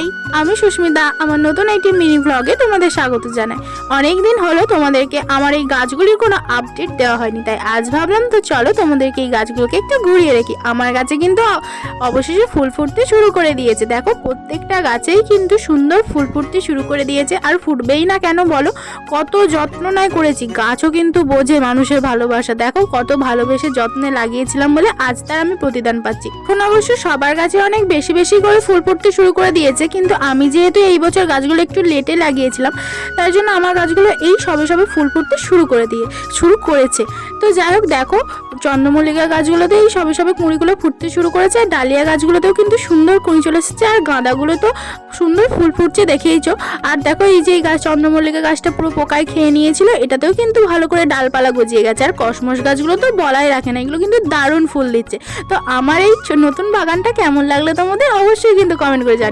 High, আমি সুস্মিতা। আমার নতুন একটি মিনি ব্লগে তোমাদের স্বাগত জানাই। অনেক দিন হলো তোমাদেরকে আমার এই গাছগুলির কোনো আপডেট দেওয়া হয়নি, তাই আজ ভাবলাম তো চলো তোমাদেরকে এই গাছগুলোকে একটু ঘুরিয়ে রাখি। আমার গাছে কিন্তু অবশেষে ফুল ফুটতে শুরু করে দিয়েছে। দেখো প্রত্যেকটা গাছেই কিন্তু সুন্দর ফুল ফুটতে শুরু করে দিয়েছে। আর ফুটবেই না কেন বলো, কত যত্ন নয় করেছি। গাছও কিন্তু বোঝে মানুষের ভালোবাসা। দেখো কত ভালোবেসে যত্নে লাগিয়েছিলাম বলে আজ তার আমি প্রতিদান পাচ্ছি। এখন অবশ্য সবার গাছে অনেক বেশি বেশি করে ফুল ফুটতে শুরু করে দিয়েছে, কিন্তু আমি যেহেতু এই বছর গাছগুলো একটু লেটে লাগিয়েছিলাম, তার জন্য আমার গাছগুলো এই সবে সবে ফুল ফুটতে শুরু করেছে। তো যাই হোক, দেখো চন্দ্রমল্লিকা গাছগুলোতে এই সবে সবে কুঁড়িগুলো ফুটতে শুরু করেছে, আর ডালিয়া গাছগুলোতেও কিন্তু সুন্দর কুঁড়ি চলে এসেছে, আর গাঁদাগুলো তো সুন্দর ফুল ফুটছে দেখেইছো। আর দেখো এই যে এই গাছ চন্দ্রমল্লিকা গাছটা পুরো পোকায় খেয়ে নিয়েছিল, এটাতেও কিন্তু ভালো করে ডালপালা গজিয়ে গেছে। আর কসমস গাছগুলো তো বলাই রাখে না, এগুলো কিন্তু দারুণ ফুল দিচ্ছে। তো আমার এই নতুন বাগানটা কেমন লাগলো তোমাদের অবশ্যই কিন্তু কমেন্ট করে জানাবে।